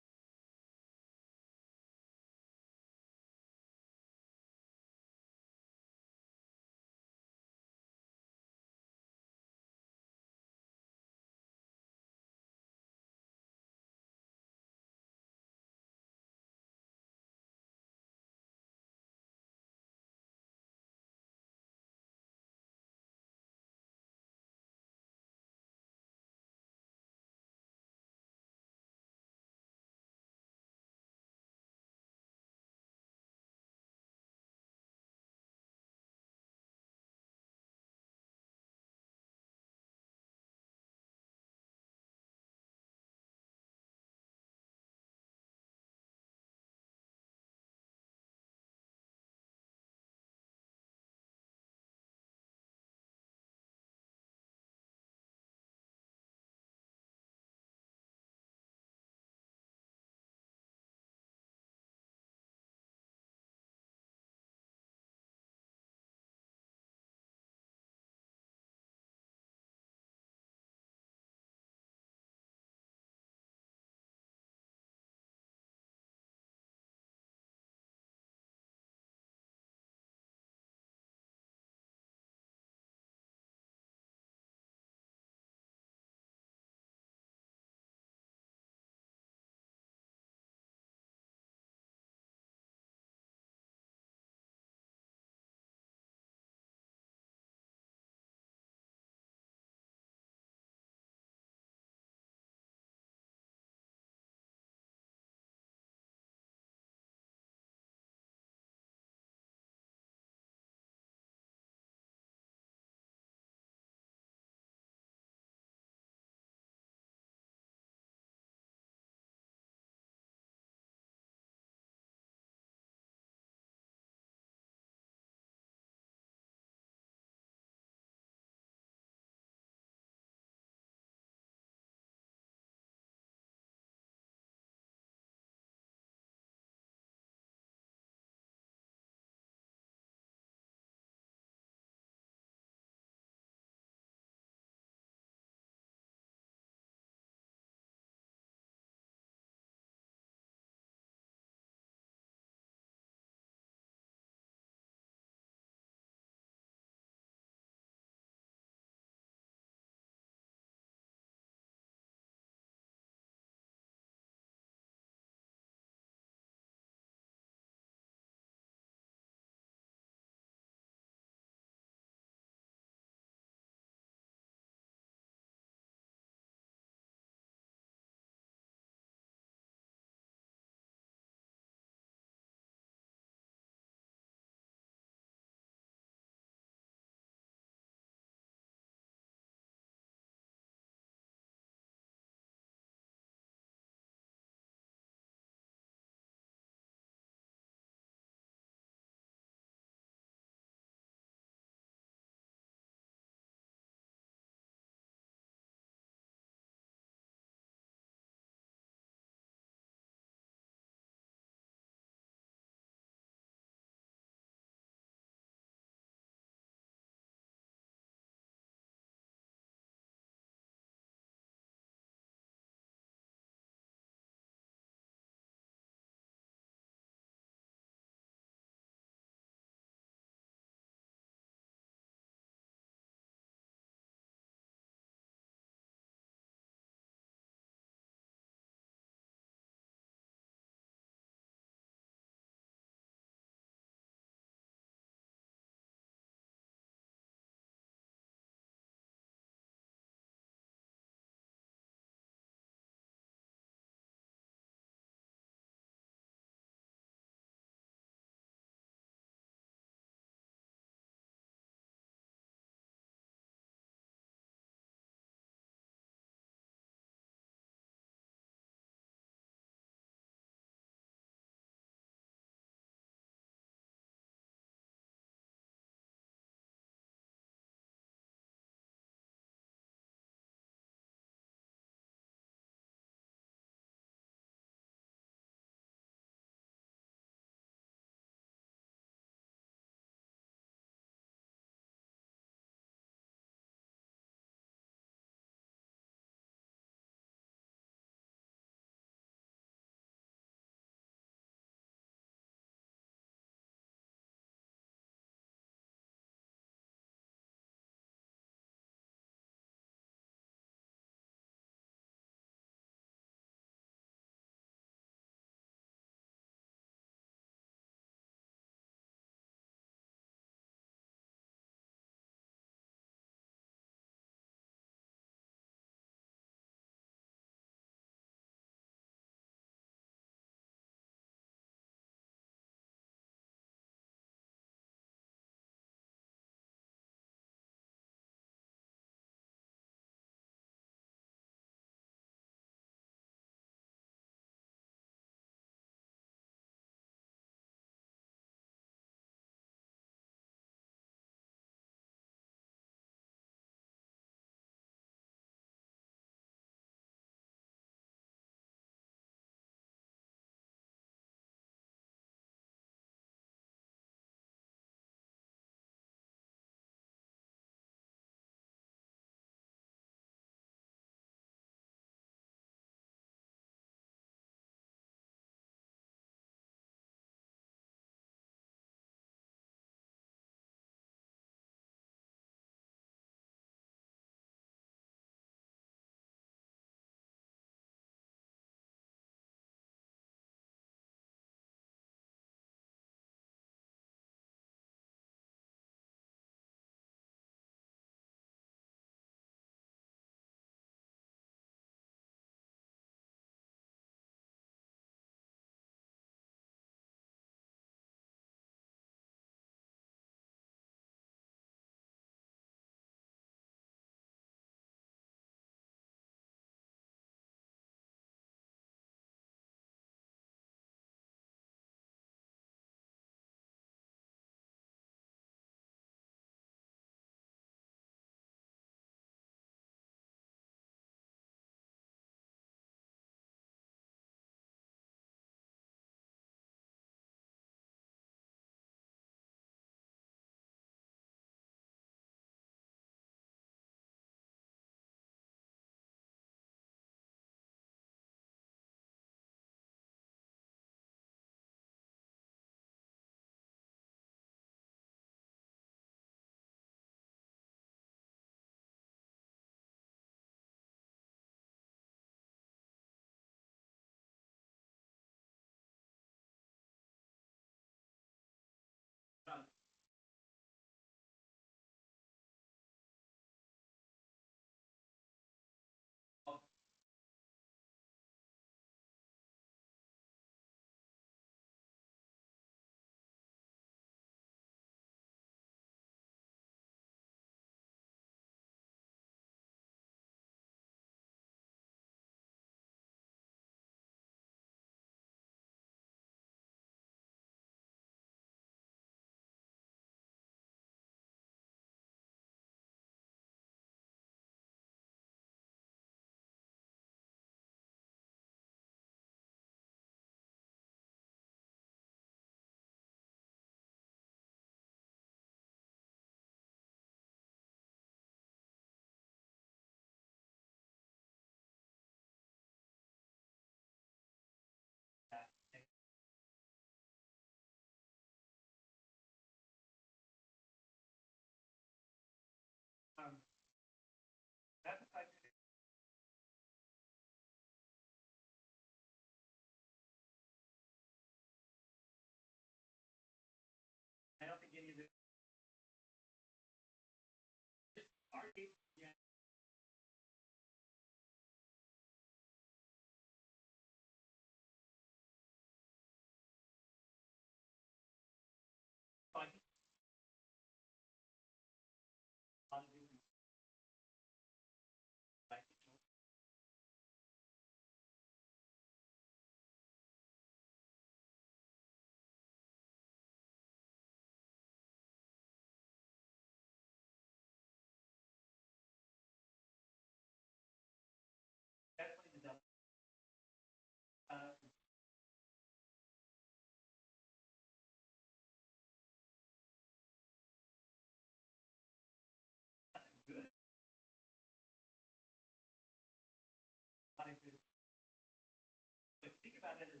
Think about it as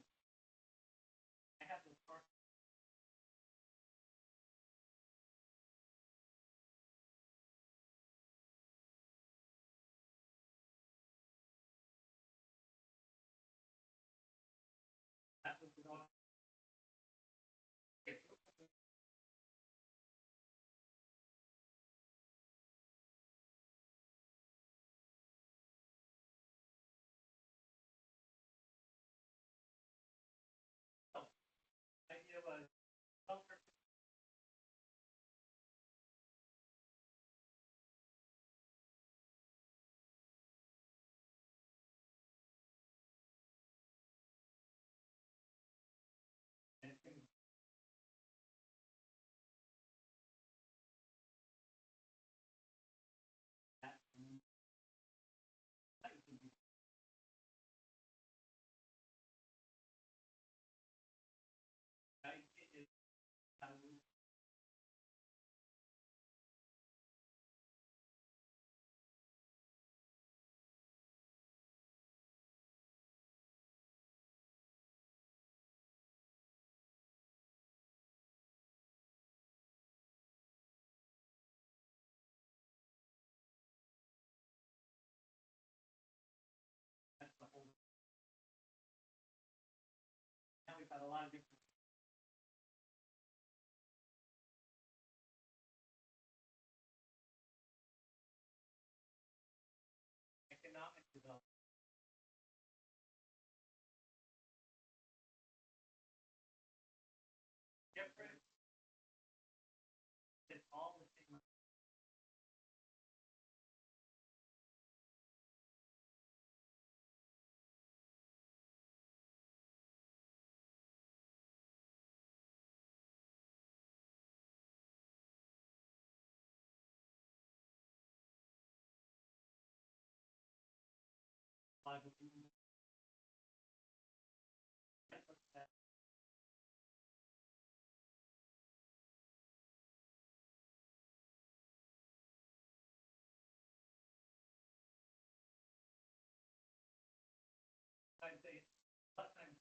I have this part. That was the one. Idea was now we've got a lot of different economic development. Different. It's all the same. I'd say last time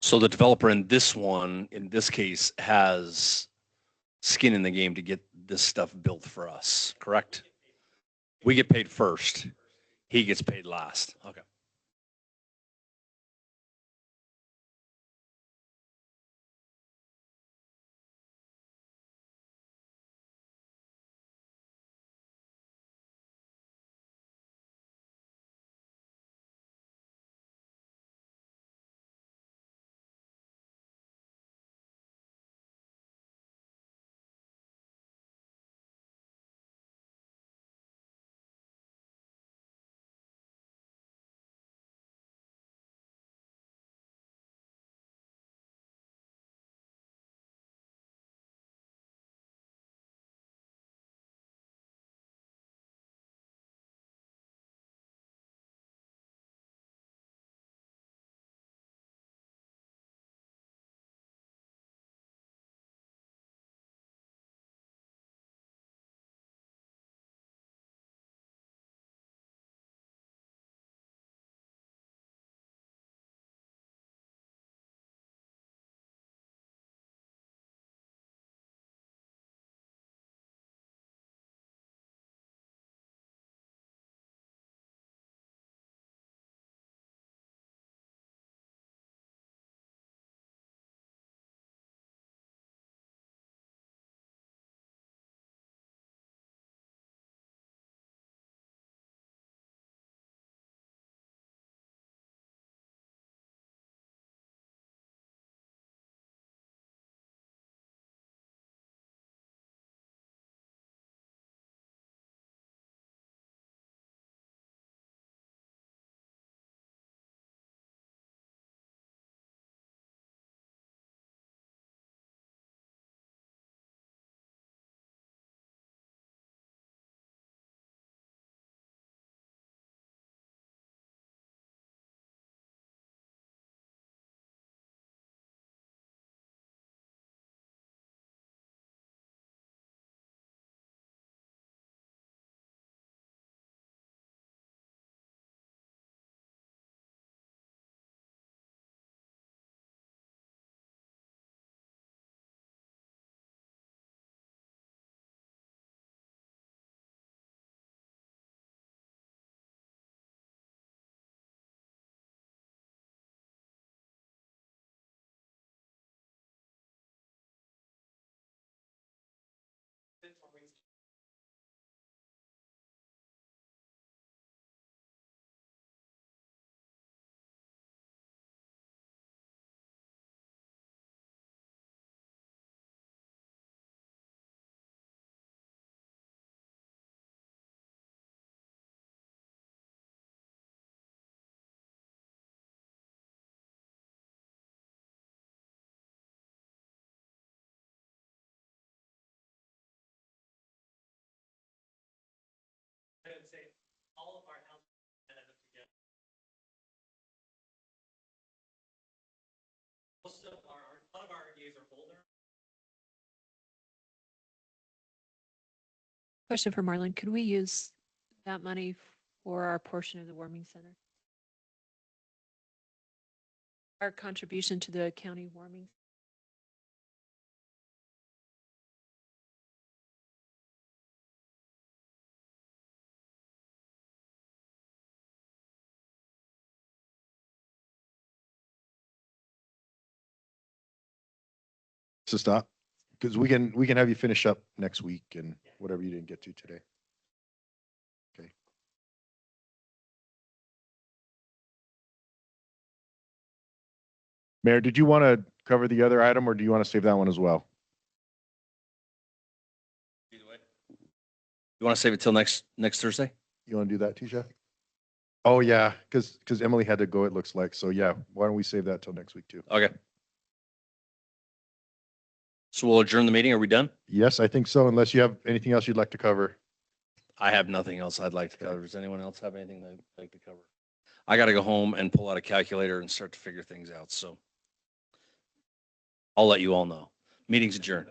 So the developer in this one, in this case, has skin in the game to get this stuff built for us, correct? We get paid first. He gets paid last. Okay. Question for Marlon. Could we use that money for our portion of the warming center? Our contribution to the county warming? So stop, because we can have you finish up next week and whatever you didn't get to today. Okay. Mayor, did you want to cover the other item or do you want to save that one as well? Either way. You want to save it till next Thursday? You want to do that, Tisha? Oh, yeah, because Emily had to go, it looks like. So yeah, why don't we save that till next week too? Okay. So we'll adjourn the meeting. Are we done? Yes, I think so, unless you have anything else you'd like to cover. I have nothing else I'd like to cover. Does anyone else have anything they'd like to cover? I got to go home and pull out a calculator and start to figure things out. So I'll let you all know. Meeting's adjourned.